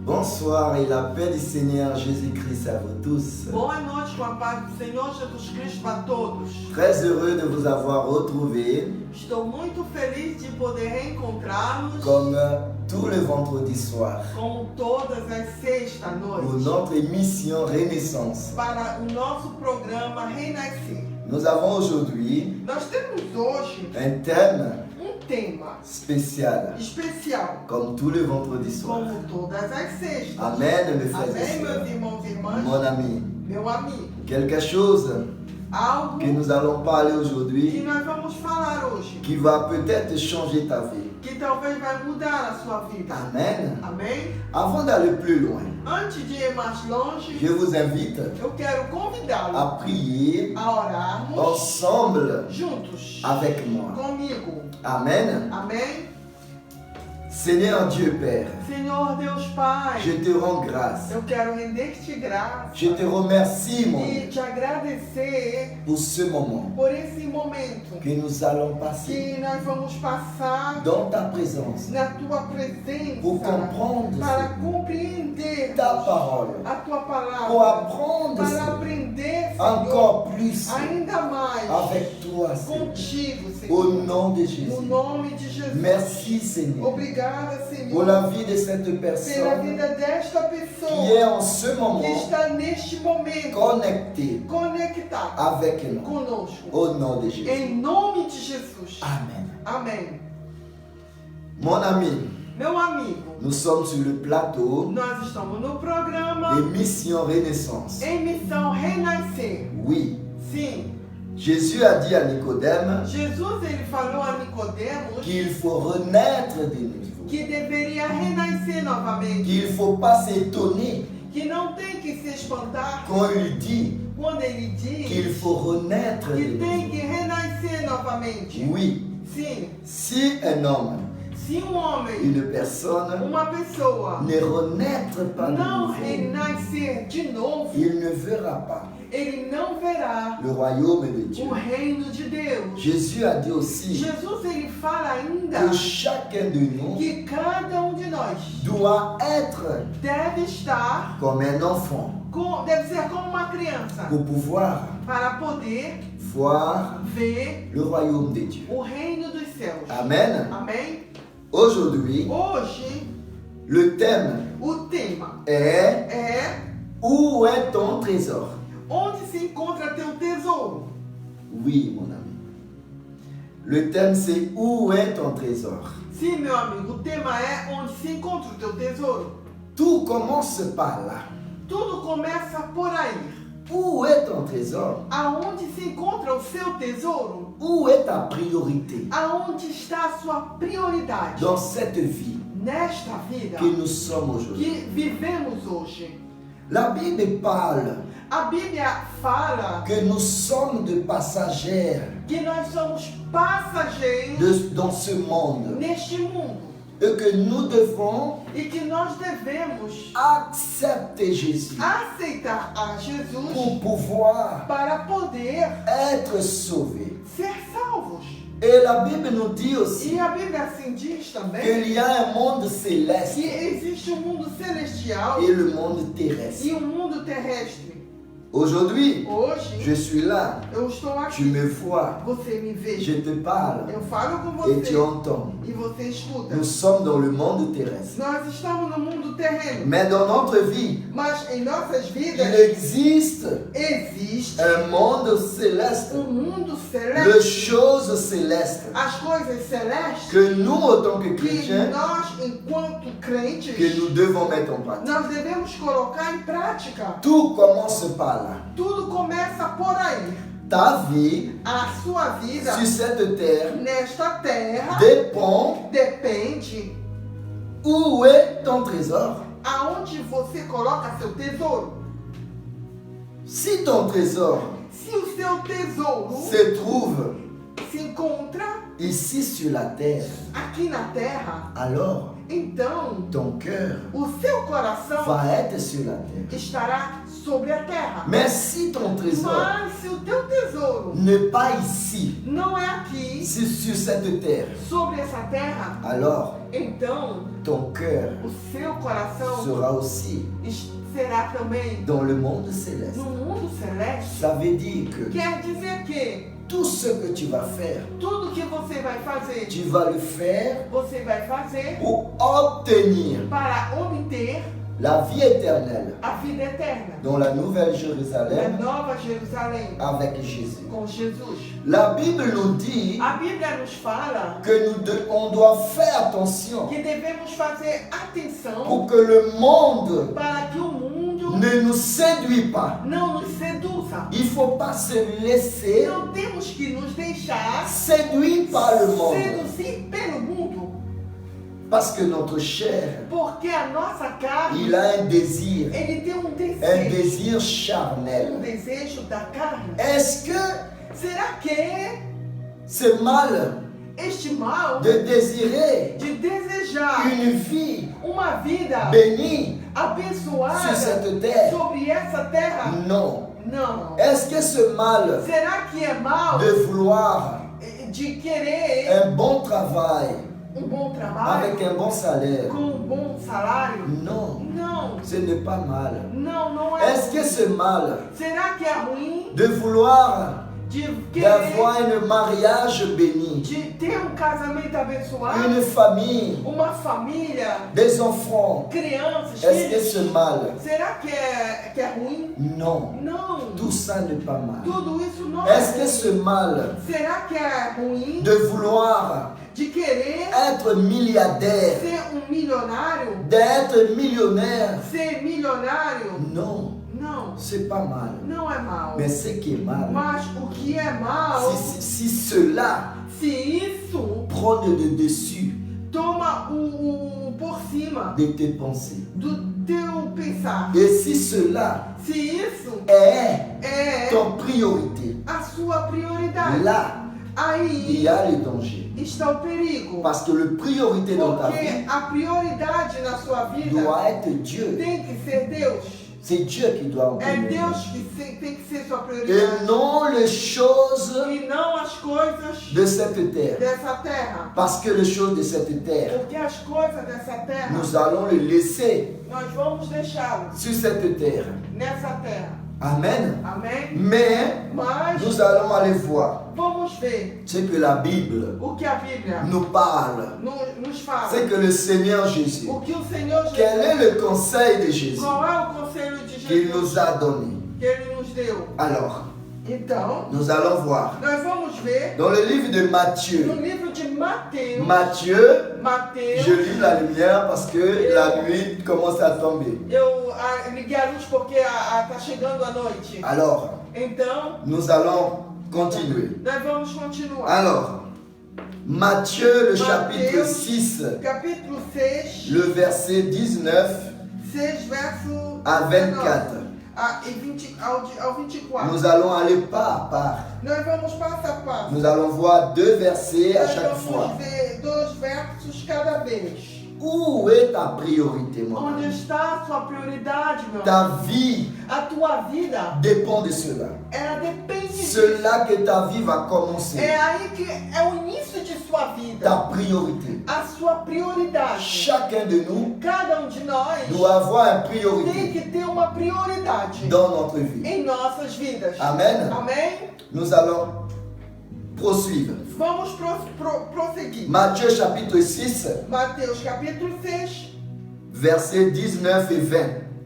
Bonsoir et la paix du Seigneur Jésus-Christ à vous tous. Boa noite com a paz do Senhor Jesus Cristo a todos. Très heureux de vous avoir retrouvés Estou muito feliz de poder reencontrá-los comme tous les vendredis soirs como todas as pour sexta-noites notre émission Renaissance. para o nosso programa Renascer. Nous avons aujourd'hui Nós temos hoje un thème tema spécial especial, comme tous les vendredis soirs. como todas as sextas. Amen, mes frères et Amém, sœurs. meus irmãos e irmãs? Mon ami, Meu amigo, quelque chose algo que nous allons parler que aujourd'hui nós vamos falar hoje, qui va peut-être changer ta vie. que talvez vai mudar a sua vida. Amen. Amém? Avant d'aller plus loin, Antes de ir mais longe, je vous invite eu quero convidá-lo à prier a orarmos ensemble juntos avec moi. comigo. Amen. Amém? Seigneur Dieu Père, Senhor Deus Pai, je te rends grâce. eu quero render-te graça Je te remercie, mon Dieu, e te agradecer pour ce moment por esse momento que nous allons passer que nós vamos passar dans ta présence na tua pour presença comprendre para compreender ta parole, a tua pour palavra, apprendre para Seigneur, aprender, Senhor, encore plus ainda mais avec toi, Seigneur, contigo, au Senhor. nom de No Jésus. nome de Jesus. Merci, Seigneur, Obrigada, pour Senhor, la vie de cette pela personne vida desta qui est pessoa en ce moment que está neste momento connectée conectada avec nous. conosco. Au nom de Jésus. Em nome de Jesus. Amen. Amém. Mon ami, Meu amigo, nous sommes sur le plateau nós estamos no programa Émission Renaissance. em missão Renascer. Oui, Sim, Jésus a dit à Nicodème Jesus ele falou a Nicodemos qu'il faut renaître de nouveau, que deveria renascer novamente, qu'il ne faut pas s'étonner que não tem que se espantar quand il dit quando ele qu'il diz faut renaître de que tem nouveau. que renascer novamente. Oui, Sim, si un homme, se homem, une personne uma pessoa ne renaître pas de não nouveau, renascer de novo, il ne verra pas ele não verá le royaume de Dieu. o reino de Deus. Jésus a dit aussi Jesus ele fala ainda que chacun de nous que cada de nós doit être deve estar, comme un enfant deve ser como uma criança, pour pouvoir para poder voir ver le royaume de Dieu. o reino dos céus. Amen. Amém? Aujourd'hui, Hoje, le thème o tema est é où est ton trésor? onde se encontra teu tesouro. Oui, mon ami. Le thème c'est où est ton trésor? Sim, meu amigo, o tema é onde se encontra o teu tesouro. Tout commence par là. Tudo começa por aí. Où est ton trésor? Aonde se encontra o seu tesouro? Où est ta priorité Aonde está a sua prioridade? dans cette vie Nesta vida que nous sommes aujourd'hui? que vivemos hoje. La Bible parle A Bíblia fala que nous sommes de passagers que nós somos passageiros dans ce monde neste mundo et que nous devons e que nós devemos accepter Jésus aceitar a pour Jesus pouvoir para poder être sauvés. ser salvos. Et la Bible nous dit aussi E a Bíblia assim diz também qu'il y a un monde que céleste existe um mundo celestial et le monde terrestre. e um mundo terrestre. Aujourd'hui, Hoje je suis là, eu estou tu aqui, me vois, você me vê, je te parle eu falo com et tu você entends. e você escuta. Nous sommes dans le monde terrestre. Nós estamos no mundo terreno, Mais dans notre vie, mas em nossas il vidas existe existe un monde céleste, mundo les celeste, choses célestes as coisas celestes que nous, en tant que que chrétiens, nós, enquanto crentes, que nous devons mettre en pratique. nós devemos colocar em prática. Tout commence par là. Tudo começa por aí. Ta vie A sua vida sur cette terre nesta terra dépend depende où est ton trésor. aonde você coloca seu tesouro. Si ton trésor Se o seu tesouro se trouve se encontra ici sur la terre, aqui na terra, alors então ton cœur o seu coração va être sur la terre. estará sobre a terra. Mais si ton trésor Mas se o teu tesouro n'est pas ici, não é aqui, sur cette terre, sobre essa terra, alors então ton cœur o seu coração sera aussi será também dans le monde céleste. no mundo celeste. Ça veut dire que Quer dizer que tout ce que tu vas faire, tudo que você vai fazer, tu vas le faire você vai fazer pour obtenir para obter la vie éternelle a vida eterna dans la Nouvelle na Jérusalem Nova Jerusalém avec Jésus. com Jesus. La Bible nous dit A Bíblia nos fala que on doit faire attention que devemos fazer atenção pour que le monde para que o mundo ne nous séduise pas. não nos seduza. Il ne faut pas se laisser Não temos que nos deixar séduire par le monde. seduzir pelo mundo, Parce que notre chair, porque a nossa carne, il a un désir ele tem um un desejo, désir charnel. desejo da carne. Est-ce que Será que c'est mal este mal de désirer de desejar une vie uma vida bénie sur abençoada cette terre? sobre essa terra? Non. Não. Est-ce que c'est mal Será que é mal de vouloir de querer un bon travail bom trabalho avec un bon salaire? com bom salário? Non, Não. ce n'est pas mal. Não, não é. Est-ce que c'est mal Será que é ruim de vouloir de querer d'avoir un mariage béni, de ter um casamento abençoado, une famille, uma família, des enfants? crianças, Est-ce que filhos? c'est mal? Será que é ruim? Non, Não. tout ça n'est pas mal. Tudo isso não Est-ce que é ruim. c'est mal Será que é ruim de vouloir de querer être milliardaire, ser milionário? d'être millionnaire? Ser milionário? Non, Não. c'est pas mal. Não é mal. Mais ce qui est mal, Mas o que é mal, si cela se isso prend le dessus toma o por cima de tes pensées, do teu pensar, et si cela se isso est é ton priorité, a sua prioridade, là, il y aí a le danger. está o perigo. Parce que le priorité dans ta Porque vie a prioridade na sua vida doit être Dieu. tem que ser Deus. C'est Dieu qui doit en É premier. Deus que tem que ser sua Et prioridade. non les choses E não as coisas de cette terre. dessa terra. Parce que les choses de cette terre, Porque as coisas dessa terra, nous allons les laisser nós vamos deixá-las sur cette terre. nessa terra. Amen. Amém? Mais Mas nous allons aller voir vamos ver ce que la Bible o que a Bíblia nous parle. nos fala. C'est que le Seigneur Jésus, O que o Senhor quel Jesus, est le conseil de Jésus qual é o conselho de qu'il Jesus nous a donné? que Ele nos deu? Alors, Então, nous allons voir nós vamos ver dans le livre de no Matthieu. livro de Mateus, Matthieu, Mateus, je lis la lumière parce que la nuit commence à tomber. eu liguei a luz porque tá chegando a noite. Alors, Então, nous allons continuer. nós vamos continuar. Alors, Matthieu, le chapitre Mateus, 6, capítulo 6, le verset 19 6 verso à 24. e 20 ao 24. Nous allons aller pas à part. Nós vamos passo a passo. Nous allons voir deux versets à Nós chaque vamos fois. ver 2 versos cada vez. Où est ta priorité, mon Onde ami? está a sua prioridade, meu Ta amigo? vie A tua vida, dépend de cela. ela depende disso. C'est là que ta vie va commencer. É aí que é o início de sua vida. Ta priorité. A sua prioridade. Chacun de nous Cada de nós doit avoir une tem priorité que ter uma prioridade dans notre vie. em nossas vidas. Amen. Amém? Nous allons poursuivre. Vamos prosseguir. Matthieu chapitre 6, Mateus capítulo 6, versets 19 et 20.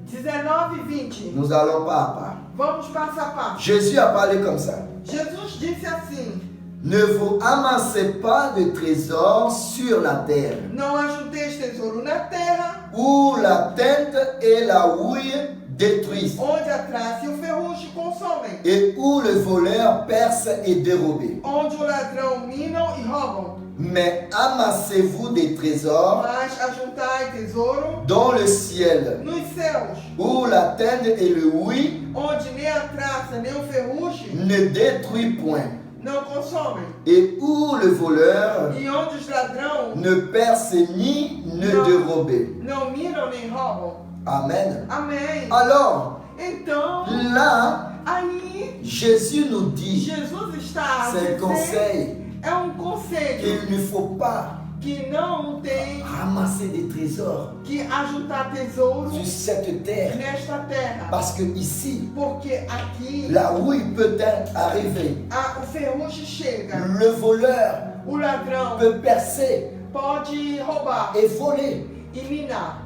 19 e 20. Nous allons pas à part. Vamos passo a passo. Jésus a parlé comme ça. Jesus disse assim: Ne vous amassez pas de trésors sur la terre, não ajunteis tesouro na terra, où la teinte et la houille détruisent, onde a traça e o ferrugem consomem, et où le voleur perce et dérobe. onde o ladrão minam e roubam. Mais amassez-vous des trésors Mas ajuntai tesouro dans le ciel, nos céus, où la teinte et le houille onde nem a traça nem o ferrugem ne détruisent point, não consomem. et où le voleur E onde os ladrões ne perce ni ne dérobe. não miram nem roubam. Amen. Amém. Alors, Então, là, aí, Jésus nous dit, Jesus está a c'est un dizer, conseil é conselho qu'il ne faut pas que não tem ramasser des trésors que ajuntar tesouro sur cette terre. nesta terra. Parce que ici, Porque aqui la rouille peut arriver. o ferrugem chega, Le voleur o ladrão peut percer pode roubar et voler. e minar.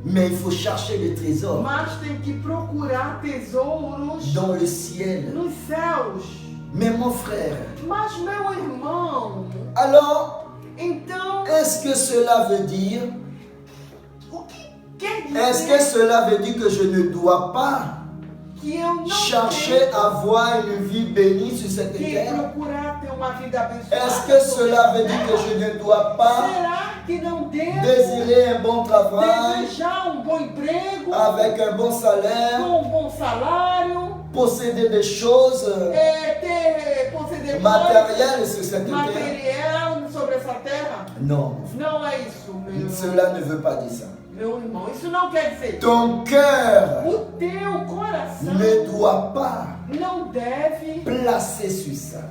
Mais il faut chercher les trésors Mas tem que procurar tesouros dans le ciel. nos céus. Mais mon frère, Mas, meu irmão, alors, então, est-ce que cela veut dire, o que quer est-ce que dizer cela veut dire que je ne dois pas que eu não chercher tenho à avoir une vie bénie sur cette que terre? procurar ter uma vida abençoada? Est-ce que cela veut dire que je ne dois pas Será que não devo désirer un bon travail desejar bom emprego, avec un bon salaire, com bom salário, posséder des choses ter possuir matérielles sur cette terre? material sobre essa terra? Non, Não é isso, meu irmão. cela ne veut pas dire ça. Meu irmão, isso não quer dizer. Ton cœur O teu coração ne doit pas não deve placer sur ça.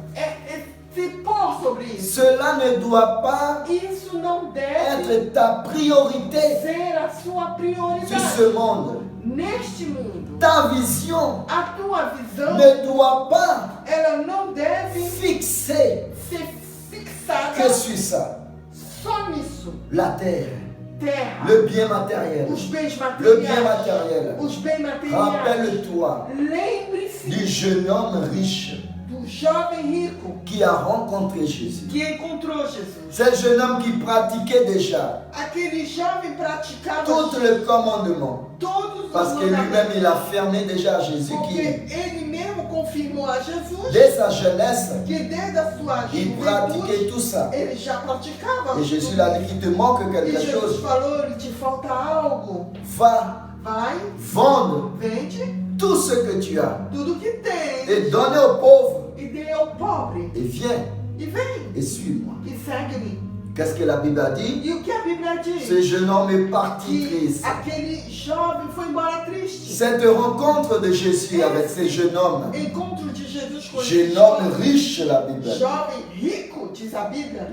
se pôr sobre isso. Cela ne doit pas Isso não deve être ta priorité ser a sua sur prioridade ce monde. neste mundo. Ta vision A tua visão, ne doit pas ela não deve fixer ser fixada que sur ça. só nisso. La terre, Terra, le bien matériel, os bens le bien materiais, matériel. os bens materiais. Rappelle-toi du Lembre-se jeune homme riche do jovem rico qui a rencontré Jésus. que encontrou Jesus. C'est un jeune homme qui pratiquait déjà Aquele jovem praticava tout le commandement. todos os Parce que lui-même, mandamentos. il a fermé déjà à Jésus Porque qui, ele mesmo confirmou a Jesus dès sa jeunesse, que desde a sua il juventude pratiquait tout ça. ele já praticava. Et Jésus l'a dit qu'il te manque E quelque Jesus chose. falou, ele te falta algo. Va, Vai, vendre vende tout ce que tu as tudo que tem et donne aux pauvres. e dê ao pobre. Et viens E vem, et suis-moi. e segue-me. Qu'est-ce que la Bible a dit? E o que a Bíblia diz? Ce jeune homme est parti Que triste. aquele jovem foi embora triste. Cette rencontre de Jésus avec ce jeune homme, Encontro de Jesus com esse jeune homme riche, la Bible dit, jovem rico, diz a Bíblia.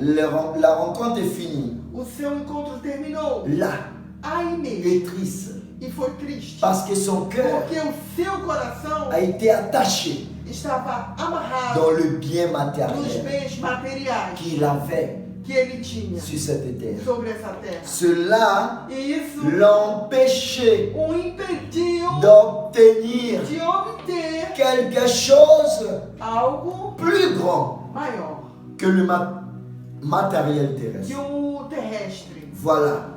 la rencontre est finie. O seu encontro terminou Là, aí il mesmo. est triste E foi triste. parce que son cœur Porque o seu coração a été attaché estava amarrado dans le bien nos matériel bens materiais qu'il avait que ele tinha sur cette terre. sobre essa terra. Cela E isso l'empêchait o impediu d'obtenir de obter quelque chose algo plus grand maior que le matériel que terrestre. o terrestre. Voilà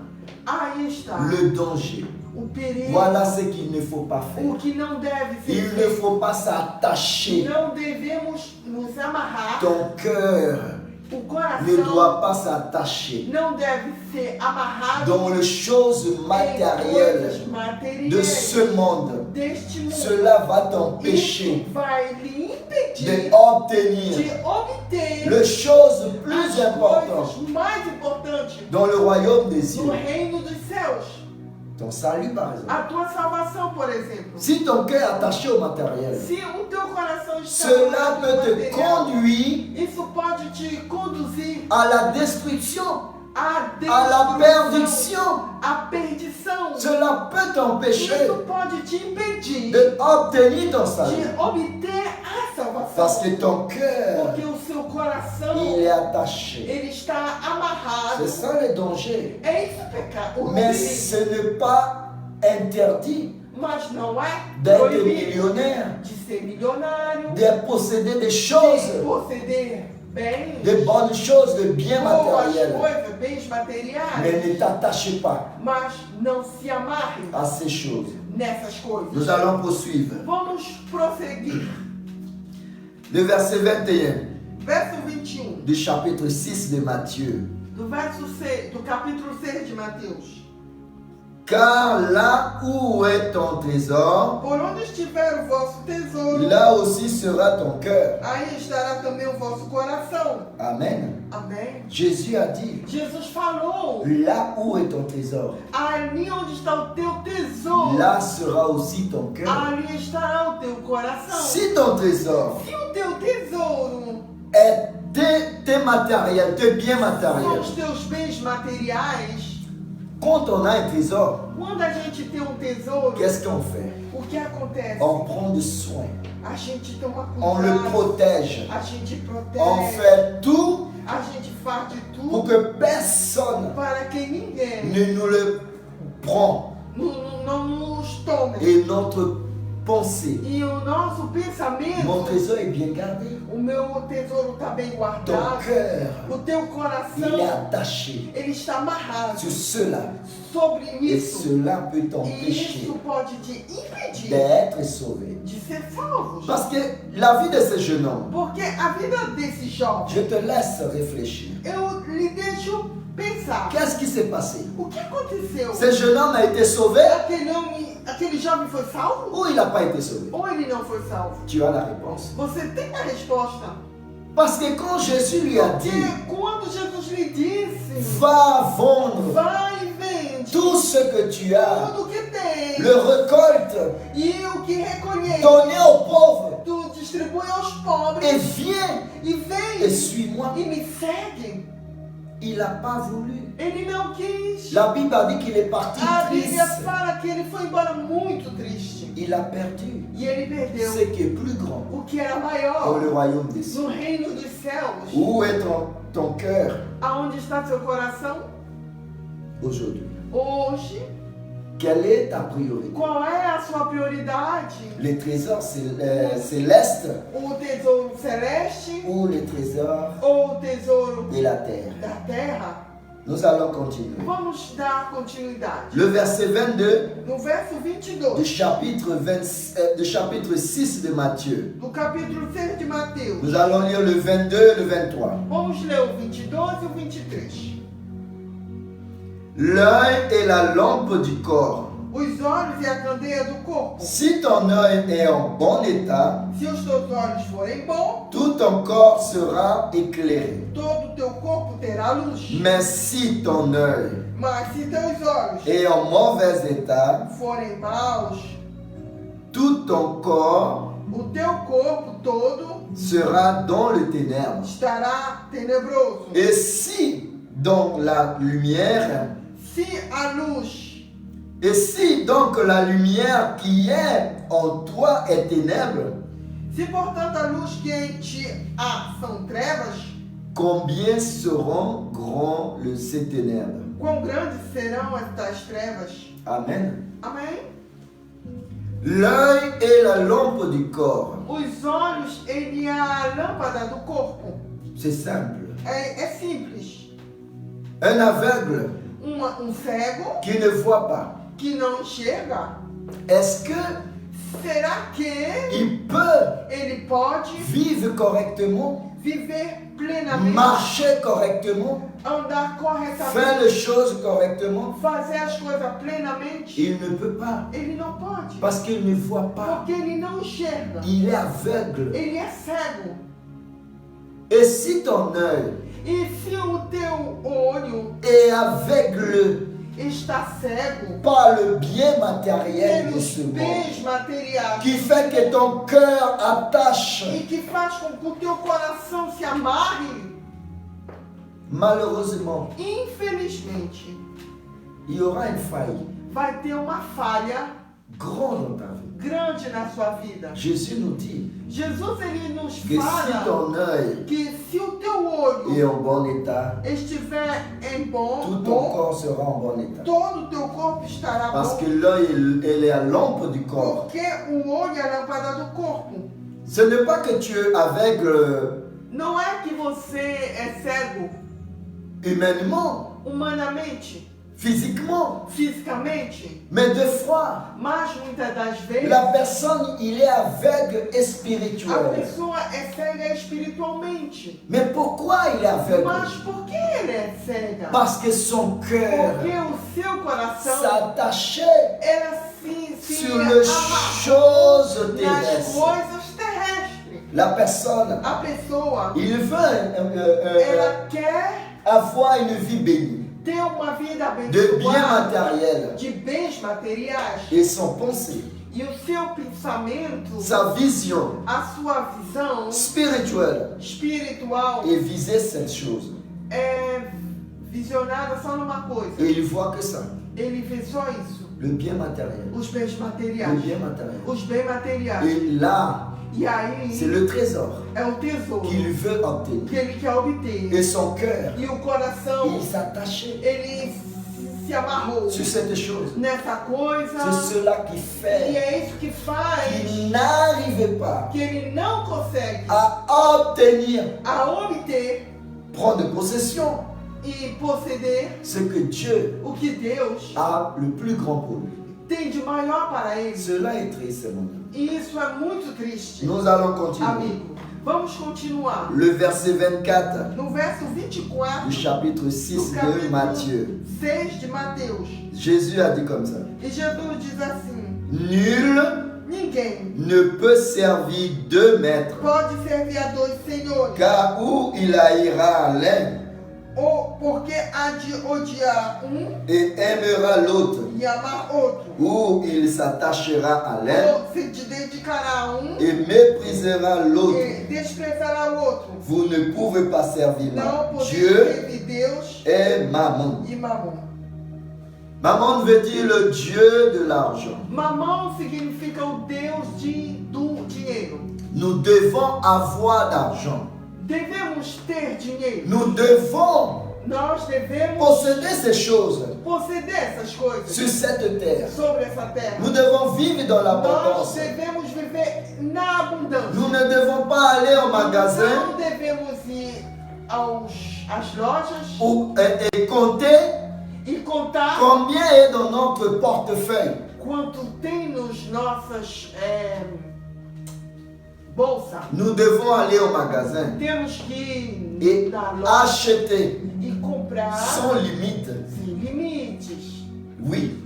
Aí está le danger. o perigo. Voilà ce qu'il ne faut pas faire. O que não deve ser Il ne feito. faut pas s'attacher. Não devemos nos amarrar. Ton cœur O ne coração doit pas s'attacher não deve ser amarrado dans les choses em matérielles coisas materiais de ce monde. deste mundo. Cela va Isso t'empêcher vai lhe impedir d'obtenir de obter les choses plus as importantes coisas mais importantes dans le royaume des no cieux. reino dos céus. Ton salut, par exemple. A tua salvação, por exemplo. Si ton cœur est attaché au matériel, Se o teu coração está cela amarrado peut no te material, conduire isso pode te conduzir à la destruction, à à la destruição, perdition. à perdição. Cela peut t'empêcher Isso pode te impedir d'obtenir ton de salut. obter a salvação. Parce que ton cœur, Porque o seu coração il est attaché. ele está amarrado. C'est ça le danger. É isso o pecado. O Mais perigo. ce n'est pas interdit Mas não é d'être proibido millionnaire, de ser milionário, de posséder des de choses, possuir bens, de bonnes choses, de bien boas matériel. coisas, bens materiais. Mais ne t'attachez pas Mas não se amarre à ces choses. nessas coisas. Nous allons poursuivre. Vamos prosseguir. Le verset 21 Verso 21, du chapitre 6 de Matthieu. do capítulo 6 de Mateus. Car là où est ton trésor, Por onde estiver o vosso tesouro, là aussi sera ton cœur. aí estará também o vosso coração. Amen. Amém? Jésus a dit, Jesus falou, là où est ton trésor, ali onde está o teu tesouro, là sera aussi ton cœur. ali estará o teu coração. Si ton trésor Se o teu tesouro est tes matériels, tes biens são matériels, os teus bens materiais, quand on a un trésor, quando a gente tem um tesouro, qu'est-ce qu'on fait? o que acontece? On prend de soin, A gente toma on le cuidado, protège, a gente on protege, fait tout a gente faz de pour tudo que personne para que ninguém ne nous le prend. não nos tome. Et notre pensée, E o nosso mon pensamento, trésor est bien gardé. o meu tesouro está bem Ton guardado, cœur, o teu il est coração, attaché ele está amarrado sur cela. sobre Et isso. cela peut E t'empêcher isso pode te impedir d'être sauvé. de ser salvo. Parce que la vie de ce jeune homme, Porque a vida desse jovem, je te laisse réfléchir. eu lhe deixo pensar. Qu'est-ce qui s'est passé? O que aconteceu? Ce jeune homme a été sauvé Aquele jovem foi salvo? ou il n'a pas été sauvé? Ou ele não foi salvo? Tu as la réponse. Você tem a resposta. Parce que quand Jésus lui a Porque dit, quando Jesus lhe disse, va vendre vai e vende tout ce que tu as, tudo que tem le récolte, e o que recolher, donner aux pauvres tu distribui aos et pobres viens e et vem suis-moi. e me segue. Il n'a pas voulu. Ele não quis. La Bible a dit qu'il est parti A triste. Bíblia fala que ele foi embora muito triste. Il a perdu E ele perdeu ce qui est plus grand o que era dans maior le royaume des cieux. no reino dos céus. Où est ton cœur Aonde está seu coração? aujourd'hui? Hoje, Quelle est ta priorité? qual é a sua prioridade? Les trésors célestes O tesouro celeste ou les trésors ou o tesouro de la terre? da terra? Nous allons continuer. Vamos dar continuidade. Le verset 22 No verso du 22 chapitre 6 de Matthieu. do capítulo 6 de Mateus. Nous allons lire le 22 et le 23. Vamos ler o 22 e o 23. L'œil est la lampe du corps. Os olhos e a candeia do corpo. Si ton œil est en bon état, Se os teus olhos forem bons, tout ton corps sera éclairé. todo o teu corpo terá luz. Mais si ton œil Mas se teus olhos est en mauvais état, forem maus, tout ton corps o teu corpo todo sera dans le ténèbre. estará tenebroso. Et si donc la lumière, Se a luz, et si donc la lumière qui est en toi est ténèbre, se portanto a luz que em ti há são trevas, combien seront grands ces ténèbres? quão grandes serão estas trevas? Amen. Amém? L'œil est la lampe du corps. Os olhos, ele é a lâmpada do corpo. C'est simple. É simples. Un aveugle Cego qui ne voit pas, que não enxerga, est-ce que será que il peut ele pode vivre correctement, viver plenamente, marcher correctement, andar faire corretamente, les choses correctement? fazer as coisas plenamente? Il ne peut pas Ele não pode, parce qu'il ne voit pas. porque ele não enxerga, Il est aveugle. ele é cego. Et si ton œil E se o teu olho est aveugle está cego par le bien matériel de pelos ce monde, bens materiais qui fait que ton cœur attache, e que faz com que o teu coração se amarre, malheureusement, infelizmente, il y aura une faille vai ter uma falha grande dans ta vie. grande na sua vida. Jésus nous dit Jesus, ele nos que si fala ton œil que se o teu olho est en bon état, estiver em tout bom, ton corps sera en bon état. todo o teu corpo estará Parce que bom, l'œil, elle est la lampe du corps. porque o olho é a lâmpada do corpo. Ce n'est pas que tu es aveugle Não é que você é cego humainement, humanamente, physiquement. fisicamente, Mais des fois, mas muitas das vezes la personne, il est aveugle et a spirituel. pessoa é cega espiritualmente. Mais pourquoi il est aveugle? Mas por que ele é cega? Parce que son cœur Porque o seu coração s'attachait era se sur les choses nas terrestres. coisas terrestres. La personne, A pessoa, il veut ela quer avoir une vie bénie, ter uma vida de biens abençoada, matériels de bens materiais, et son pensée, e o seu pensamento, sa vision a sua visão spirituelle espiritual est visée cette chose. é visionada só numa coisa. Et il voit que ça, Ele vê só isso, le bien matériel. os bens Le materiais, bien matériel. os bens materiais. Et là, E aí c'est le trésor é o tesouro qu'il veut obtenir. que ele quer obter. Et son cœur, E o coração, il s'attachait ele se amarrou sur cette chose. nessa coisa. C'est cela qui E fait é isso que faz qu'il n'arrivait pas que ele não consegue à obtenir, a obter prendre possession, e possuir ce que Dieu o que Deus a le plus grand pour lui. tem de maior para ele. Cela est triste, mon ami. E isso é muito triste, Nous allons continuer. amigo. Vamos continuar. Le verset 24 No verso 24 du chapitre do 6 de capítulo Matthieu. 6 de Mateus. Jésus a dit comme ça. E Jesus diz assim: Nul ninguém ne peut servir deux maîtres, pode servir a dois senhores, car ou il haïra l'un ou porque há de odiar et aimera l'autre, e amar outro, ou il s'attachera à l'un ou se dedicará a et méprisera l'autre. e desprezará o outro. Vous ne pouvez pas servir Não podeis Dieu servir Deus et Mammon. e Mamon. Mammon veut dire le Dieu de l'argent. Mamão significa o Deus do dinheiro. Nous devons avoir d'argent. Devemos ter dinheiro. Nous devons Nós devemos posséder ces choses possuir essas coisas sur cette terre. sobre essa terra. Nous devons vivre dans Nós l'abondance. devemos viver na abundância. Nous ne devons pas aller au magasin Não devemos ir às lojas et compter e contar combien est dans notre portefeuille. quanto tem nos nossas bolsas. Nous devons aller au magasin Temos que et ir na loja acheter e comprar sans limite. sem limites. Oui,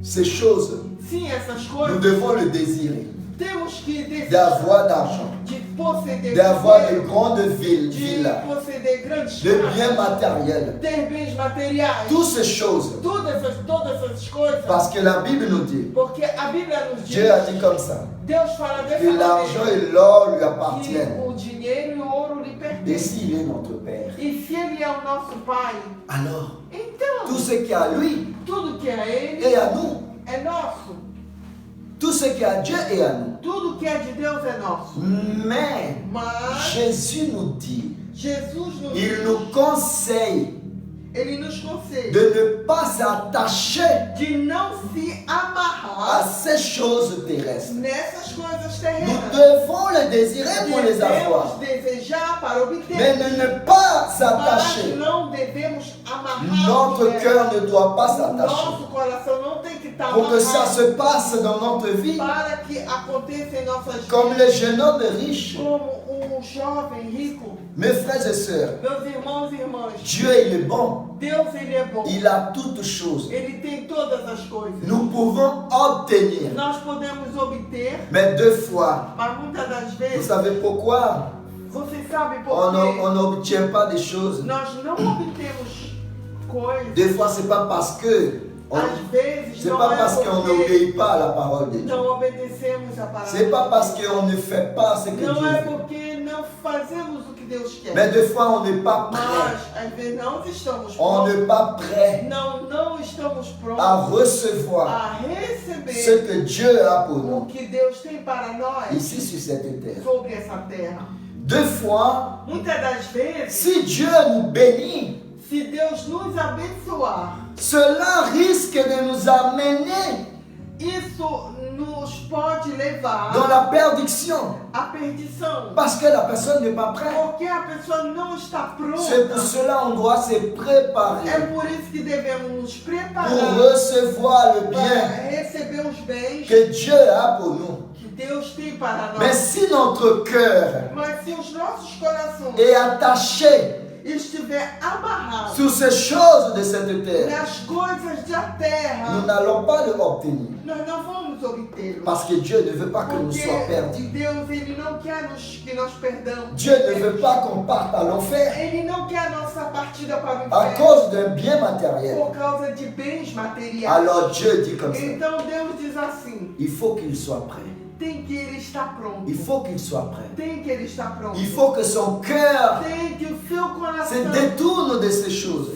ces choses, Sim, essas nous coisas devons le désirer. temos que desejar D'avoir d'argent, de possuir d'avoir de dinheiro, grandes de villas, possuir grandes de casas, biens matériels. ter bens materiais, Toutes ces choses. todas essas coisas, Parce que la Bible nous dit, porque a Bíblia nos diz, Dieu a dit comme ça, Deus fala dessa que l'argent maneira, et l'or lui que appartiennent. o dinheiro e o ouro lhe Et pertencem. s'il est notre Père, E se ele é o nosso Pai, alors então tout ce qui est à lui tudo que é ele est à nous. é nosso. Tout ce qui est à Dieu est à nous. Tudo que é de Deus é nosso. Mais Mas Jésus nous dit, Jesus nos il nous conseille ele nos concede de ne pas s'attacher de não se à amarrar ces choses terrestres. nessas coisas Nous terrenas. devons les désirer pour les avoir, Devemos desejar para obter, mais ne pas mas s'attacher. não devemos amarrar. Notre nela. cœur ne doit pas s'attacher. Nosso coração não tem que estar Pour que ça amarrado se passe dans notre vie, para que aconteça em nossas comme vidas. le jeune homme riche. Como um jovem rico, Mes frères et sœurs, meus irmãos e irmãs, Dieu il est bon. Deus ele é bom. Il a toutes choses. Ele tem todas as coisas. Nous pouvons obtenir. Nós podemos obter, Mais deux fois, mas muitas das vous vezes, savez pourquoi você sabe por on quê? n'obtient pas des choses? Nós não obtemos coisas. Des fois, c'est pas parce que Às vezes c'est não pas é parce qu'on porque n'obéit pas à la parole de Dieu. não obedecemos a palavra. C'est pas parce qu'on ne fait pas ce que Dieu Não é veut. porque não fazemos o que Deus quer. Mais des fois, on n'est pas prêt. Mas às vezes não estamos On prontos. n'est pas prêt Não estamos prontos à recevoir a ce receber que Dieu a pour o nous que Deus tem para nós ici sur cette terre. sobre essa terra. Deux fois, Muitas das vezes, si Dieu nous bénit, se Deus nos abençoar, cela risque de nous amener isso nos pode levar dans la perdition. à perdição. Parce que la personne n'est pas prête. Porque a pessoa não está C'est pour pronta. cela qu'on doit se É préparer por isso que devemos nos pour preparar recevoir le para bien receber os bens que Dieu a pour nous. que Deus tem para Mais nós. si notre cœur Mas se os nossos corações est attaché estiver amarrado sur ces choses de cette terre, nas coisas da nous terra, n'allons pas le obtenir. nós não vamos obtê-lo. Parce que Dieu ne veut pas que nous Porque soyons perdus. Deus, Ele não quer que nós perdamos. Dieu ne veut pas qu'on parte à l'enfer Ele não quer a nossa partida para o à inferno cause d'un bien matériel. por causa de bens materiais. Alors Dieu dit comme ça, Então Deus diz assim, il faut qu'il soit prêt. tem que ele estar pronto. Il faut qu'il soit prêt. Tem que ele estar pronto. Il faut que son cœur Tem que o seu se coração détourne de ces choses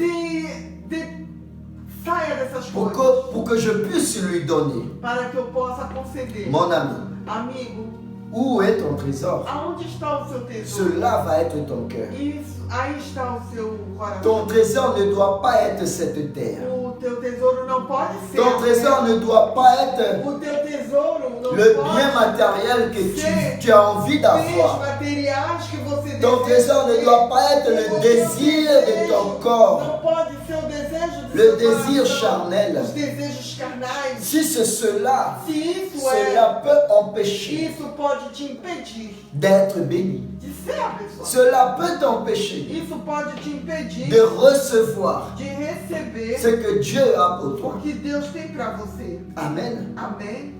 saia dessas pour coisas. que je puisse lui donner. Para que eu possa conceder. Mon ami, Amigo, où est ton trésor? aonde está o seu tesouro? Cela va être ton cœur. Isso, aí está o seu coração. Ton trésor ne doit pas être cette terre. O teu tesouro não pode ser. Ton trésor ne doit pas être O teu tesouro não le pode bien matériel que ser tu as envie bens d'avoir. materiais que você Ton trésor ne ter. doit pas être O le teu désir de ton desejo corps, não pode ser o desejo do le seu désir coração, charnel. os desejos carnais. Si c'est cela, Se isso cela peut empêcher isso pode te impedir d'être béni. de ser a pessoa. Cela peut t'empêcher Isso pode te impedir de recevoir de receber ce que Dieu a pour toi. o que Deus tem para você. Amen. Amém?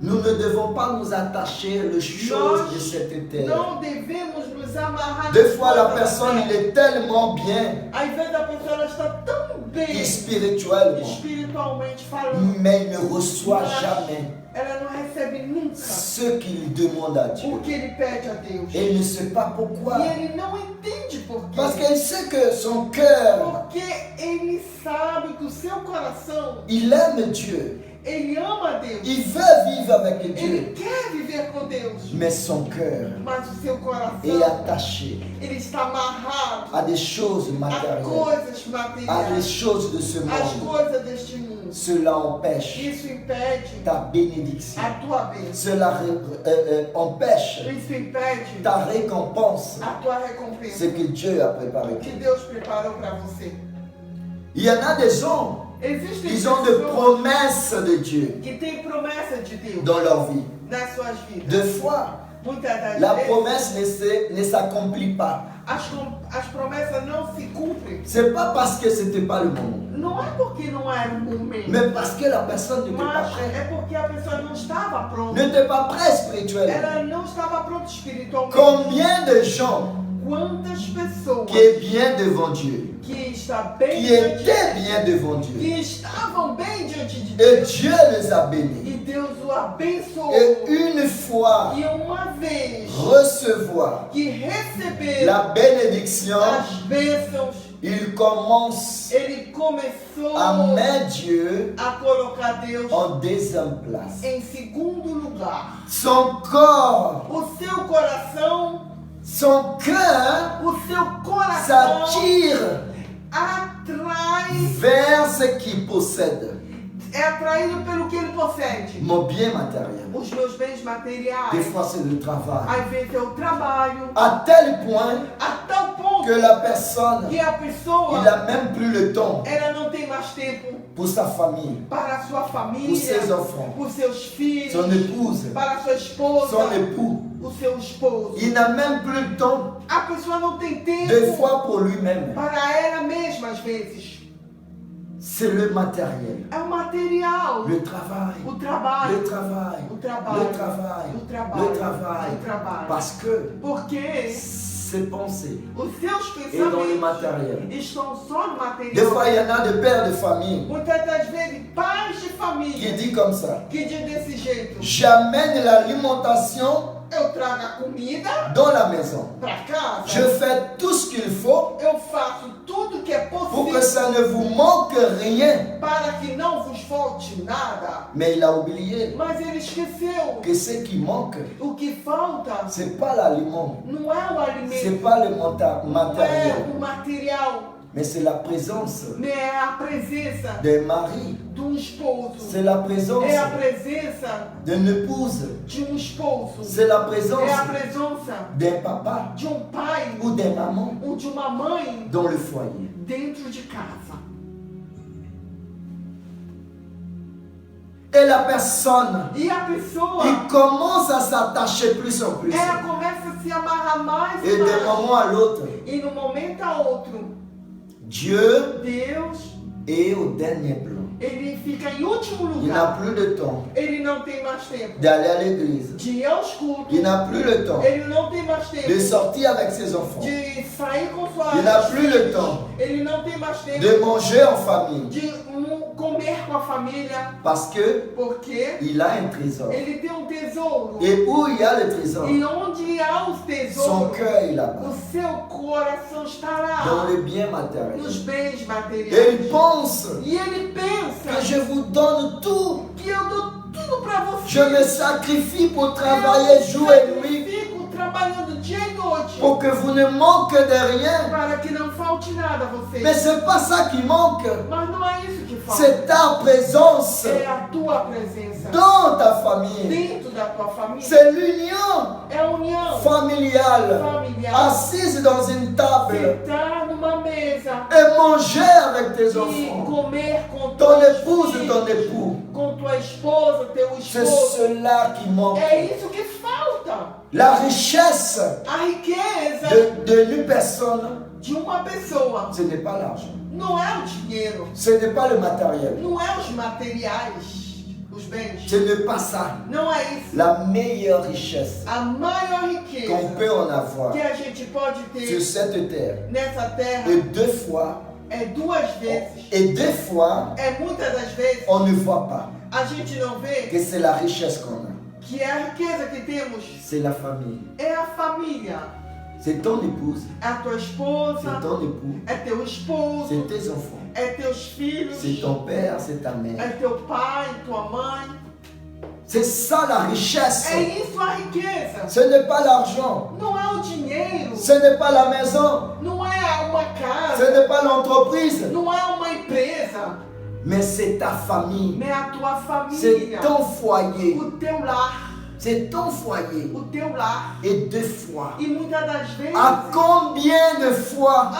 Nous ne devons pas nous attacher aux choses de cette terre. Não devemos nos amarrar. Des nas fois, la coisas da personne, terra. il est tellement bien Às vezes a pessoa ela está tão bem spirituellement, espiritualmente falando, mais il ne reçoit jamais ela não recebe nunca ce qu'il demande à Dieu. o que ele pede a Deus. Et il ne sait pas pourquoi. E ele não entende por quê. Parce qu'il sait que son cœur, Porque ele sabe que o seu coração, il aime Dieu. ele ama Deus. Il veut vivre avec Dieu. Ele quer viver com Deus. Mais son cœur Mas o seu est coração, attaché ele está amarrado à des choses a matérielles, coisas à des materiais, choses de ce as monde. coisas deste mundo. Cela empêche Isso impede ta bénédiction. a tua bênção. Cela empêche Isso impede ta récompense, a tua ce recompensa que Dieu a préparé. que Deus preparou para você. Il y en a des gens, Existem ils ont des pessoas promesses de Dieu que têm promessa de Deus dans leur vie. nas suas vidas. Deux fois, Muitas das la vezes, promesse ne s'accomplit pas. as promessas não se cumprem. C'est pas parce que c'était pas le moment, Não é porque não era o momento, mais parce que la personne n'était pas mas prête. é porque a pessoa não estava pronta. N'était pas prête spirituellement. Ela não estava pronta espiritualmente. Combien de gens Quantas pessoas qui est bien devant Dieu, que está bem qui diante étaient bien devant Dieu, que estavam bem diante de et Deus Dieu les a bénis. e Deus o abençoou. Et une fois E uma vez recevoir que receberam la bénédiction, as bênçãos, il commence ele começou à mettre Dieu a colocar Deus en deuxième place. em segundo lugar. Son corps, O seu coração, son cœur o seu coração s'attire atrai, vers ce qu'il possède. é atraído pelo que ele possede. Mon bien matériel. Os meus bens Des materiais. fois, c'est le travail. Às vezes é o trabalho. À tel point A tal ponto que la personne, que a pessoa il n'a même plus le temps ela não tem mais tempo pour sa famille, para a sua pour família, ses enfants, os seus filhos, son épouse, para a sua esposa, son époux. o seu esposo. Il n'a même plus le temps, A pessoa não tem tempo des fois pour lui-même. para ela mesma às vezes. C'est le matériel, É o material, le travail, o trabalho, le travail, o trabalho, le travail, o trabalho, le travail. o trabalho. Parce que Porque ses pensées os seus et dans le pensamentos matériel. estão só no Des fois, il y material. en a des pères de famille Muitas das vezes, pais de qui família disent comme ça: que diz desse jeito: j'amène l'alimentation eu trago a comida dans la maison. para casa, Je fais tout ce qu'il faut eu faço tudo que é pour que possível ça ne vous manque rien. para que não vos falte nada. Mais il a oublié Mas ele esqueceu. que ce qui manque, O que falta c'est pas l'aliment, não é o c'est alimento, pas le não é matériel, o material, mais c'est la présence né? É a presença d'un mari esposo. C'est la présence É a presença d'une épouse. de esposo. C'est la présence É a presença d'un papa de pai ou d'une maman ou de uma mãe dans le foyer. dentro de casa. Et la personne, E a pessoa, il commence à s'attacher plus en plus. ela começa a se amarrar mais Et e d'un mais. moment à l'autre, E no momento a outro, Dieu Deus, est au dernier plan. ele fica em último Il n'a lugar. plus de temps Ele não tem mais tempo d'aller à l'église. de ir aos cultos. Il n'a plus le temps Ele não tem mais tempo de sortir avec ses enfants. de sair com sua Il n'a plus le temps Ele não tem mais tempo de manger en famille. de comer com a família, Parce que porque il a un trésor. ele tem um tesouro. Et où il y a le trésor, E onde há os son tesouros, cœur est là-bas. o seu coração Dans estará le bien nos matériel. bens Et materiais. il pense E ele que pensa je vous donne tout. que eu dou tudo para você. Je me sacrifie pour travailler jour et nuit. Fico trabalhando dia e noite Pour que vous ne manquez de rien. para que não falte nada a você. Mais c'est pas ça qui manque. Mas não é isso que falta. C'est ta présence É a tua presença dans ta famille. dentro da tua família. C'est l'union É a união familiale. familiar. Assise dans une table Sentar numa mesa et manger avec tes e enfants. comer com Ton teus épouse, filhos, ton époux. com tua esposa, teu C'est esposo. cela qui manque. É isso que falta. La richesse A riqueza d'une personne, de uma pessoa ce n'est pas l'argent. não é o dinheiro, Ce n'est pas le matériel. não é os materiais, os bens. Ce n'est pas ça. Não é isso. La meilleure richesse A maior qu'on riqueza peut en avoir que a gente pode sur ter cette terre. nessa terra Et deux fois, é duas vezes. Muitas das vezes on ne voit pas a gente não vê que c'est la richesse qu'on a. que a riqueza que temos C'est la famille. é a família. C'est ton épouse. É a tua esposa, C'est ton époux. é teu esposo, C'est tes enfants. é teus filhos, C'est ton père, c'est ta é mère. teu pai, tua mãe. C'est ça la richesse. É isso a riqueza. Ce n'est pas l'argent. Não é o dinheiro, Ce n'est pas la maison. não é uma Ce casa, n'est pas l'entreprise. não é uma empresa, Mais c'est ta famille. é a tua C'est família, ton foyer. o teu lar, C'est ton foyer. o teu lar. Et deux fois. E muitas das vezes, À combien de fois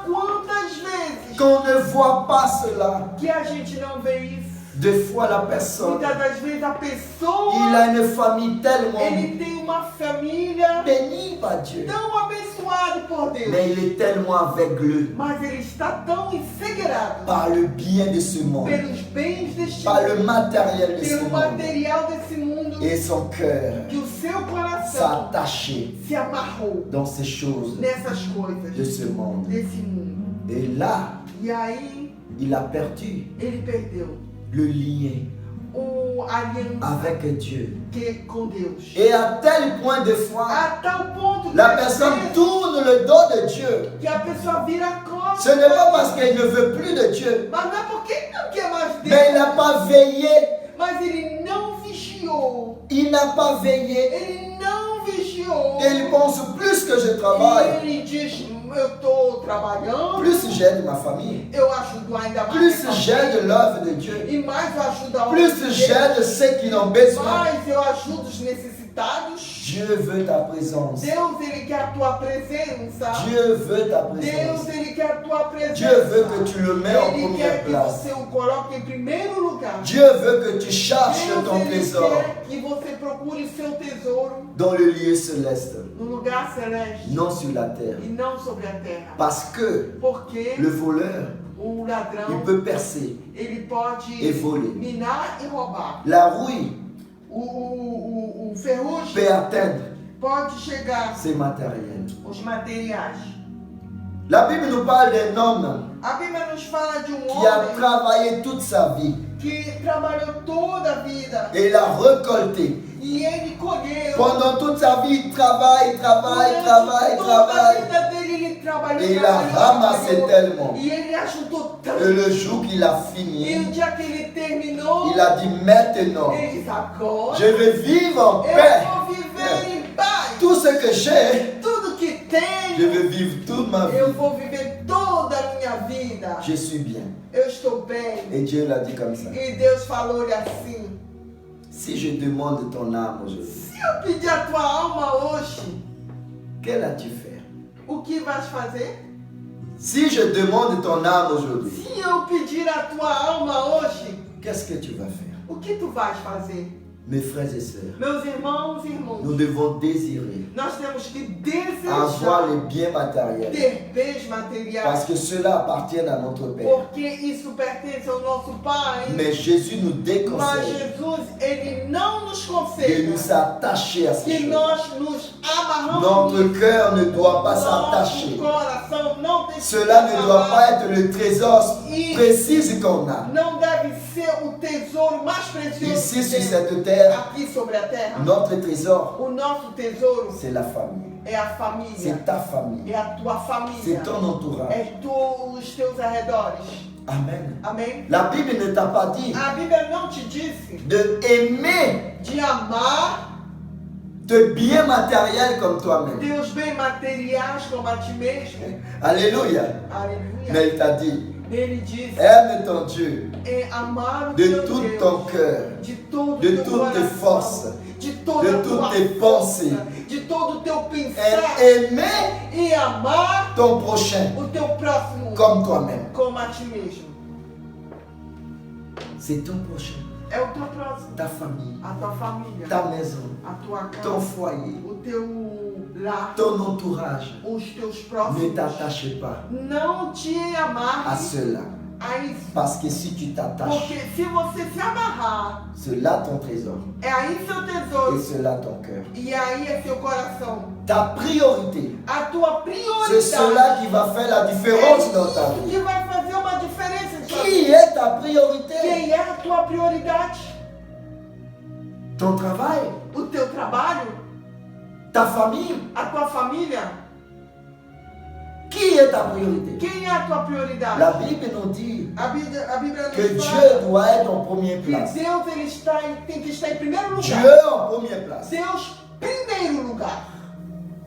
quantas vezes qu'on ne voit pas cela? que a gente não vê isso? Deux fois la personne. Muitas das vezes a pessoa, Il a une famille tellement ele tem uma família bénie par Dieu. tão abençoada por Deus, Mais il est tellement aveuglé mas ele está tão encegueirado par le bien de ce monde, pelos bens deste par le mundo, matériel de ce pelo monde. material desse mundo, Et son cœur que o seu coração s'attachait se amarrou dans ces choses nessas coisas de ce monde. desse mundo. Et là, E aí il a perdu ele perdeu le lien a aliança avec Dieu. com Deus. Et à tel point de fois, A tal ponto que la às personne vezes, tourne le dos de Dieu. que a pessoa vira Ce costas. n'est pas parce qu'il ne veut plus de Dieu, Mas não é porque ele não quer mais mais il Deus, n'a pas veillé. mas ele não vigiou. Il n'a pas veillé. Ele não vigiou. Et il pense plus que je travaille, E ele diz, eu estou trabalhando, plus j'aide ma famille, eu ajudo ainda mais plus minha j'aide família, l'œuvre de Dieu, e mais eu ajudo a obra plus de Deus, j'aide ceux qui n'ont besoin. mais eu ajudo os necessitados. Dieu veut ta présence. Deus, ele quer a tua presença. Dieu veut ta Deus, présence. ele quer a tua presença. Dieu veut que tu le mets en Ele première quer que place. você o coloque em primeiro lugar. Dieu veut que tu cherches Deus, ton ele trésor quer que você procure seu tesouro dans le lieu céleste, no lugar celeste non sur la terre. e não sobre a terra. Parce que Porque le voleur, o il ladrão, peut percer ele pode et voler. minar e roubar. La rouille O ferrugem peut atteindre pode chegar ses matériels. os materiais. La Bible nous parle d'un homme A Bíblia nos fala de qui a homem travaillé toute sa vie que trabalhou toda a vida et il a récolté. e ele colheu. Pendant toute sa vie, il travaille. Toda a vida dele ele trabalhou. Et il a ramassé tellement. E ele ajudou Et tanto. le jour qu'il a E fini, o dia que ele terminou, il a dit maintenant, ele disse agora je vais vivre en eu paix. vou viver em paz. Tout ce que j'ai, Tudo que je tenho, vais vivre toute ma eu vie vou viver toda a minha vida vida. Je suis bien. Eu estou bem. Et Dieu l'a dit comme ça. E Deus falou-lhe assim: Si je demande ton âme aujourd'hui, se eu pedir a tua alma hoje, quel as-tu fait? o que vais fazer? Si je demande ton âme aujourd'hui, Se eu pedir a tua alma hoje, qu'est-ce que tu vas faire? o que tu vais fazer? Mes frères et sœurs, Meus irmãos e irmãs, nous devons désirer nós temos que avoir desejar les biens matériels. ter bens materiais, Parce que cela appartient à notre Père. porque isso pertence ao nosso Pai. Mais Jésus nous Mas déconseille Jesus, Ele não nos de conselha nous attacher à ces que choses. nós nos amarramos. Notre cœur ne doit pas Nosso s'attacher. coração não tem que Cela se ne doit amarrar. pas être le trésor précis qu'on a. Não deve ser o tesouro mais precioso Ici que sur tem cette terre, aqui sobre a terra. notre trésor, O nosso tesouro c'est la famille. é a família, C'est ta famille. é a tua família, C'est ton entourage. é os teus arredores. Amen. Amém? La Bible ne t'a pas dit A Bíblia não te disse de aimer de amar de biens matériels comme toi-même. teus bens materiais como a ti mesmo. Alléluia. Aleluia. Mais il t'a dit, Ele disse aime ton Dieu é amar o de teu tout Deus, ton cœur, de todo de o teu toutes tes coração, forces, de toda de a tua toutes tes força, pensées. de todo o teu et pensar aimer e amar ton prochain o teu próximo comme toi-même. como a ti mesmo. C'est ton prochain, É o teu próximo, ta famille, a tua família, ta maison, a tua ton casa, foyer, o teu lar, ton entourage. os teus Ne próximos. t'attache pas Não te à amarre cela. a isso. Parce que si tu t'attaches, Porque se você se amarrar, cela ton trésor é aí seu et tesouro cela ton cœur. e aí é seu coração. Ta priorité, A tua c'est prioridade cela qui va faire la différence dans ta isso vie. que vai fazer uma diferença em sua vida. Qui est ta priorité? Quem é a tua prioridade? Ton travail, O teu trabalho? ta famille. A tua família? Qui est ta priorité? Quem é a tua prioridade? La Bible nous dit A Bíblia que nos Dieu fala doit être en première que place. Deus tem que estar em primeiro Dieu lugar. en première place. Deus, primeiro lugar.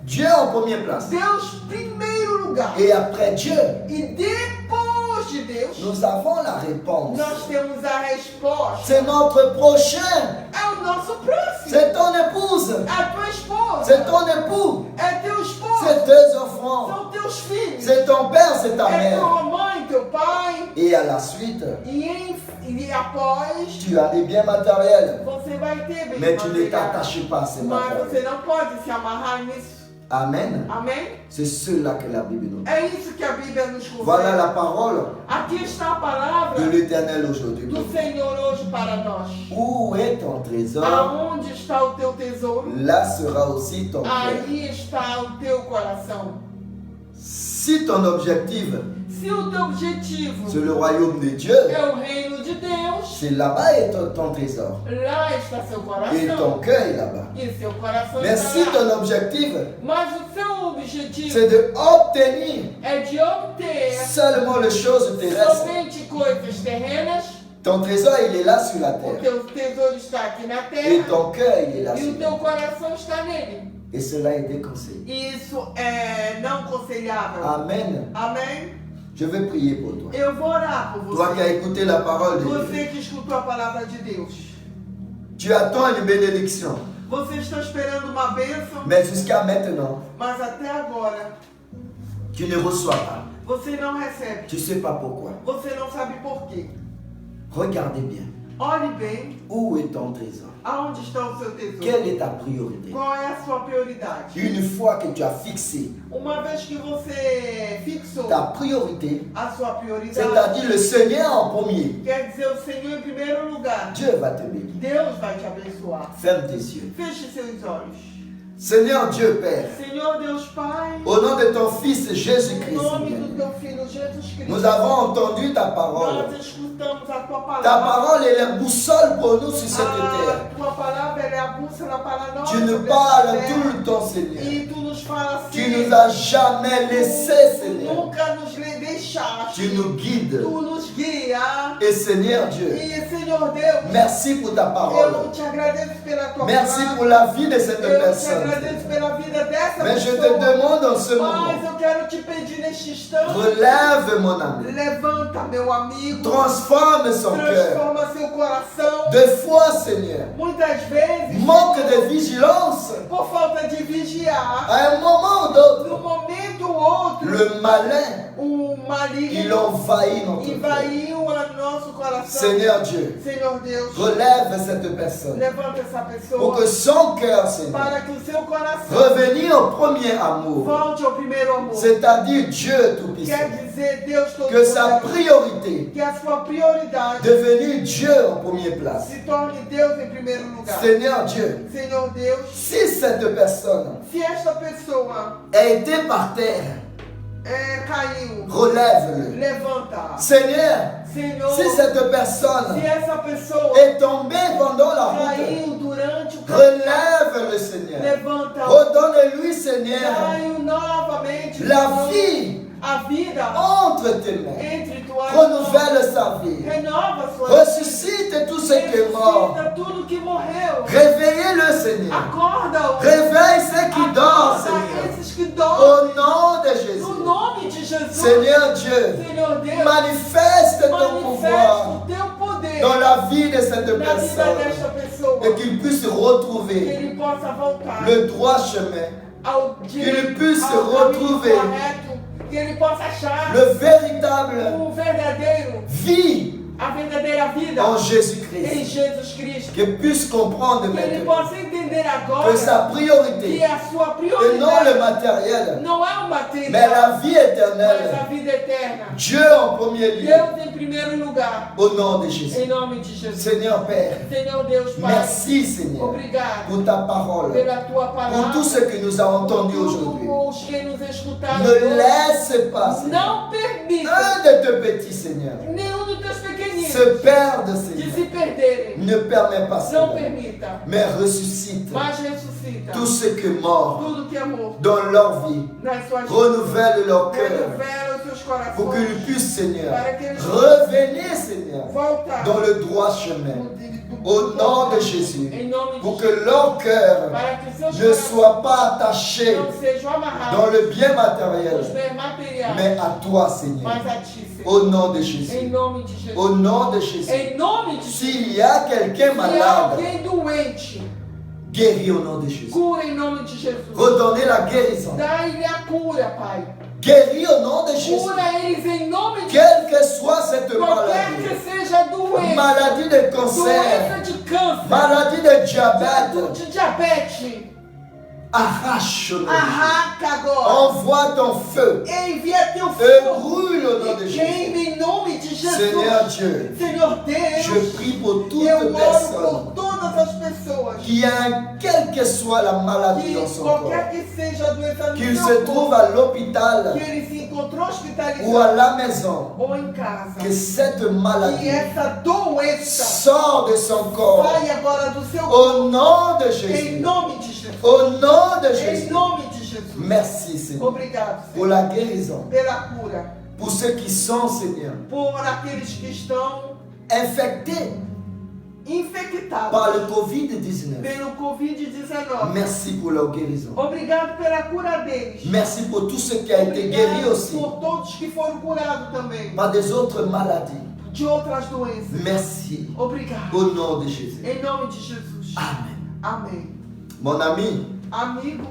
Dieu en première place. Deus, primeiro lugar. Et après Dieu, E depois de Deus, nous avons la réponse. nós temos a resposta. C'est notre prochain. É o nosso próximo. C'est ton épouse. É a tua esposa. C'est ton époux. É teu esposo. C'est tes enfants. São teus filhos. C'est ton père, c'est ta É mère. tua mãe, teu pai. Et à la suite, E após, tu as des biens matériels. você vai ter bem Mais tu ne t'attaches pas à ces Mas você matériels. não pode se amarrar nisso. Amen. Amém? C'est cela que la Bible nous dit. É isso que a Bíblia nos Voilà conselha. la parole Aqui está a palavra de l'Éternel aujourd'hui. do Senhor hoje para nós. Où est ton trésor? Aonde está o teu tesouro? Là sera aussi ton cœur. Aí está o teu coração. Si ton objectif, Se o teu objetivo c'est le royaume de Dieu, é o reino de Deus, c'est là-bas est ton trésor. lá está seu Et ton coração. cœur est là-bas. E seu coração Mais está si lá. ton objectif, Mas o seu objetivo c'est d'obtenir é de obter seulement les choses terrestres, somente coisas terrenas, ton trésor, il est là sur la o terre. teu tesouro está aqui na Et terra ton cœur, il est là e sur o la teu terre. coração está nele. Et cela est déconseillé. Isso é não aconselhável. Amen. Amém? Je veux prier pour toi. Eu vou orar por Toi qui as você. écouté la parole de Dieu. Você que escutou a palavra de Deus. Tu attends une bénédiction. Você está esperando uma bênção, Mais jusqu'à maintenant, mas até agora tu ne reçois pas. você não recebe. Tu ne sais pas pourquoi. Você não sabe por quê. Regardez bien. Olhe bem Où est ton trésor? aonde está o seu tesouro. Quelle est ta priorité? Qual é a sua prioridade? Une fois que tu as fixé Uma vez que você fixou ta priorité, a sua prioridade, c'est-à-dire le Seigneur en premier, quer dizer o Senhor em primeiro lugar, Dieu va te bénir. Deus vai te abençoar. Ferme tes yeux. Feche seus olhos. Seigneur Dieu Père, Senhor Deus Pai, au nom de ton Fils em Jésus-Christ, nome do teu Filho Jesus Cristo, nous avons entendu ta parole. nós escutamos a tua Ta palavra. parole est la boussole pour nous sur cette terre. A tua palavra ela é a bússola para nós. Tu nous sobre parles essa terra. tout le temps, Seigneur. E tu nos fala assim. Tu nous as jamais laissé, Tu Seigneur. nunca nos deixaste. Tu nous guides. Tu nos guia. Et Seigneur Dieu, E Senhor Deus, merci pour ta parole. eu te agradeço pela tua Merci palavra. pour la vie de cette Eu te personne. agradeço pela vida dessa Mais je te pessoa. demande en ce Mas moment, eu quero te pedir neste instante, relève mon ami. levanta meu amigo, Transforme son cœur transforma seu coração. de foi, Seigneur. Muitas vezes, Manque de vigilance. por falta de vigiar, À un moment ou d'autre, num momento ou outro, le malin, o il maligno envahit notre cœur. invadiu a nosso coração. Seigneur Dieu, Senhor Deus, relève cette personne levanta essa pour pessoa que son cœur, Seigneur, para que o seu coração revenir au premier amour, volte ao primeiro amor. c'est-à-dire Dieu Tout-Puissant. Quer dizer, Deus Que sa Todo-Poderoso, priorité que a sua prioridade devenir Dieu en première place. se torne Deus em primeiro lugar. Seigneur Dieu, Senhor Deus, si cette personne se esta pessoa a été par terre, caiu, relève-le. levanta. Seigneur, Senhor, si cette personne se essa pessoa est tombée pendant la route, caiu durante o caminho, relève-le, Seigneur. levanta. Redonne-lui, Seigneur, Caiu novamente. la vie A vida entre tes mains. entre tuas mãos. Renouvelle sa vie. Renova sua vida. Ressuscite tout ce qui est mort. Ressuscita tudo que morreu. Réveillez-le, Seigneur. Acorda-o. Réveille ceux qui dorment, Acorda Seigneur. esses que dormem. Au nom de Jésus. No nome de Jesus. Seigneur Dieu, Senhor Deus, manifeste ton manifesta pouvoir o teu poder dans la vie de cette na vida personne desta pessoa. et qu'il puisse Que retrouver ele possa voltar le droit chemin, ao ele puisse ao caminho retrouver correto. Que ele possa achar le véritable o verdadeiro, vie a verdadeira vida en em Jésus-Christ. Jesus Cristo. Qu'il puisse comprendre Que ele maintenant possa entender agora que sa que priorité a sua et non le prioridade matériel, não é o material, mais la vie mas a éternelle. vida eterna. Dieu en premier lieu, Deus em primeiro lugar, au nom de Jésus. em nome de Jesus. Seigneur Père, Senhor Deus Pai, merci Seigneur obrigado pour ta parole, pela tua pour palavra, tout ce que nous avons entendu aujourd'hui. tudo os que nos escutaram. Ne laisse pas, Seigneur, Não permita un de tes petits, Seigneur, nenhum dos teus pequeninos se perdre, de Seigneur. se perderem. Ne permets pas Não cela, permita, mais ressuscite mas ressuscita tout ce qui est mort tudo que é morto dans leur vie. nas suas vidas. Renouvelle leur cœur Revela os seus pour qu'ils corações puissent, Seigneur, para que eles revenir, Seigneur, voltar dans le droit chemin. Au nom de Jésus, em nome pour de que Jesus, leur cœur para que seus ne corações soit pas attaché não sejam dans amarrados le bien nos matériel, bens materiais, mais à toi, Seigneur. mas a ti, Senhor. Au nom de Em Jésus. nome de Jesus. Au nom de Jésus. Em nome de Jesus. S'il y a quelqu'un Se há malade, alguém doente, guéris au nom de Jésus. cura em nome de Jesus. Redonnez la guérison. Dá-lhe a cura, Pai. Guéris au nom de Jésus. Cura eles em nome de Quelle que soit cette qualquer maladie, que seja a doença. maladie de cancer, Doença de câncer. maladie de diabète, De diabetes. arrache-le. Arranca agora. Envoie ton feu Envia teu et fogo. brûle au nom de E Jésus. queime em nome de Jesus. Seigneur Dieu, Senhor Deus. je prie pour toute Eu oro personne por todas as pessoas. qui a, quelle que soit la maladie Que dans son corps, qualquer que seja a doença no qu'il seu se corpo, trouve à l'hôpital que ele se encontrou hospitalizado ou à la maison, ou em casa. que cette Que maladie essa doença sort de son corps sai agora do seu corpo. au nom de Em Jésus. nome de Jesus. Au nom de Em Jésus. nome de Jesus. Merci Seigneur Obrigado, pour Senhor, la guérison. pela cura. Pour ceux qui sont, Seigneur, Por aqueles que estão infectés infectados par le Covid-19. pelo Covid-19. Merci pour leur guérison. Obrigado pela cura deles. Merci pour tout ce qui a été guéri Obrigado aussi por todos que foram curados também par des autres maladies. de outras doenças. Merci Obrigado. au nom de Jésus. Em nome de Jesus. Amen. Amém. Mon ami, Amigo,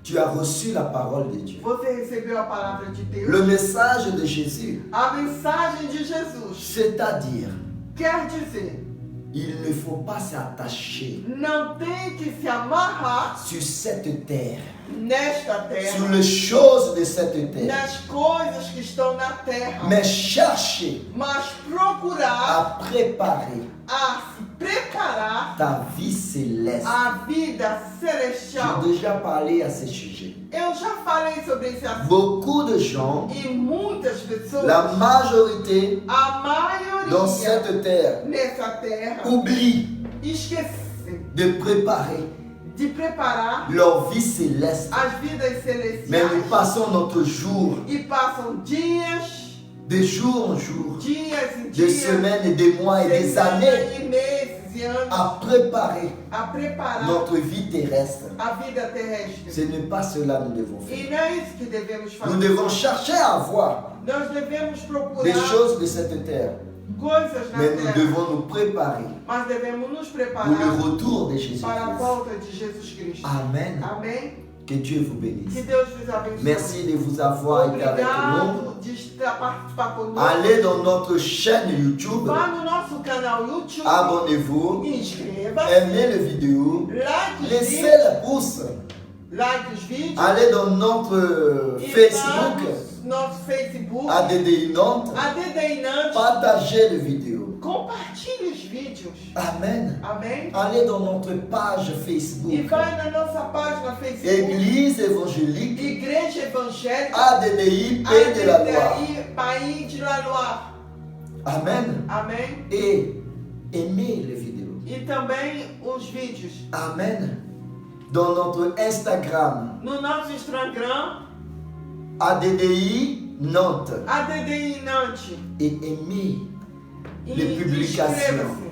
tu as reçu la parole de Dieu. você recebeu a palavra de Deus. Le message de Jésus, A mensagem de Jesus c'est-à-dire, quer dizer, il ne faut pas s'attacher não tem que se amarrar sur cette terre, nesta terra, sur les choses de cette terre, nas coisas que estão na terra, mais chercher mas procurar à préparer a se preparar ta vie céleste. a vida celestial. J'ai déjà parlé à ce sujet. Eu já falei sobre esse assunto Beaucoup de gens, e muitas pessoas, la majorité a maioria dans cette terre, nessa terra, oublient esquecem de préparer de preparar leur vie céleste. as vidas Mais nous celestiais passons notre jour, e passam dias, de jour en jour, dias e de dias, semaines et des mois et des années semanas e meses e anos à préparer a preparar notre vie terrestre. a vida terrestre. Ce n'est pas cela que nous devons faire. E não é isso que devemos fazer. Nous devons chercher à avoir Nós devemos procurar des choses de cette terre, coisas na mais nous terra, devons nous préparer mas devemos nos pour le preparar retour de para a Jésus-Christ. volta de Jesus Cristo. Amen. Amém? Que Dieu vous Que bénisse. Deus vos abençoe. Merci de vous avoir été avec nous. Obrigado de estar participar conosco. Allez dans notre chaîne YouTube, Vá no nosso canal YouTube. abonnez-vous, Inscreva-se. aimez la vidéo, Like os laissez vídeos. le pouce. Like os vídeos. Allez dans notre E Facebook, vá no nosso Facebook. ADDI Nantes, ADDI Nantes. partagez la vidéo. Compartilhe os vídeos. Amen. Amém? Allez dans notre page E Facebook, vai na nossa página Facebook. Église évangélique, Igreja Evangélica. ADDI Pays de la Loire. ADDI Pays de la Loire. Amen. Amém? Et aimez les vidéos. E também os vídeos. Amen. Dans notre Instagram, No nosso Instagram. ADDI Nantes. ADDI Nantes. Et aimez E les publications inscreva-se.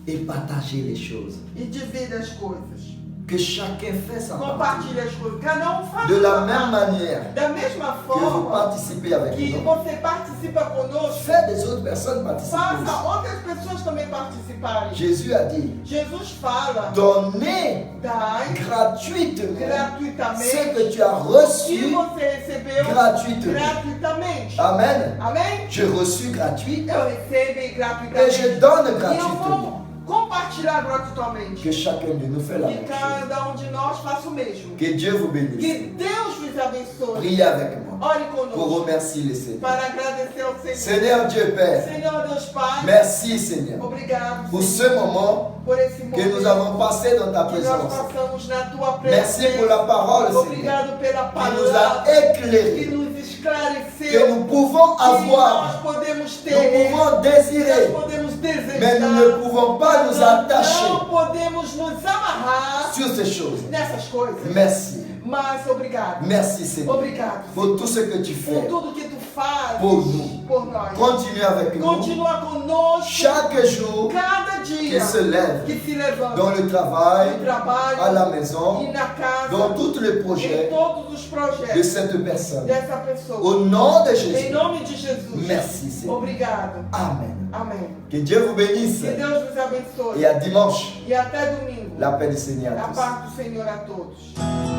et partagez les choses. E divida as coisas. Que chacun fait sa partie. Compartilhe as coisas. Cada faz De la sua même parte. manière Da mesma que vous forma participez avec que nous, você participa conosco, faites des autres personnes participer faça aussi. outras pessoas também participarem. Jésus a dit, Jesus fala, donnez dai gratuitement ce gratuitamente que tu as o que reçu você recebeu gratuitement. gratuitamente. Amen. Amém? J'ai reçu gratuit Eu recebo et gratuitamente. je donne E eu gratuitement. vou compartilhar gratuitamente. Que chacun de nous fait la E même chose. cada de nós faça o mesmo. Que Dieu vous bénisse. Que Deus vos abençoe. Priez avec moi Ore pour conosco remercier le Seigneur. para agradecer ao Senhor. Seigneur Dieu Père, Senhor Deus Pai, merci Seigneur obrigado pour Senhor, ce moment por esse que momento nous avons passé dans ta que nós présence. passamos na tua Merci presença. pour la parole, Seigneur, Obrigado pela qui nous palavra a que éclairés, nos que esclareceu. nous pouvons Que avoir, nós podemos nous ter, pouvons nós désirer, podemos desejar, mais nous ne pouvons pas nous attacher não podemos nos amarrar sur ces choses. nessas coisas. Merci, Mas obrigado, merci Seigneur obrigado pour tout ce que tu por fais. tudo que tu fazes Por nous. por nós. Continue avec nous Continua conosco chaque jour cada qui dia se lève que se levanta dans le travail, no trabalho à la maison, e na casa, dans tous les em projets todos os de projetos cette personne. dessa pessoa. Au nom de Em Jésus, nome de Jesus. merci Seigneur. Obrigado. Amen. Amém. Que Dieu vous bénisse Que Deus vos abençoe. et à dimanche, E até domingo. la paix du Seigneur à A tous. paz do Senhor a todos.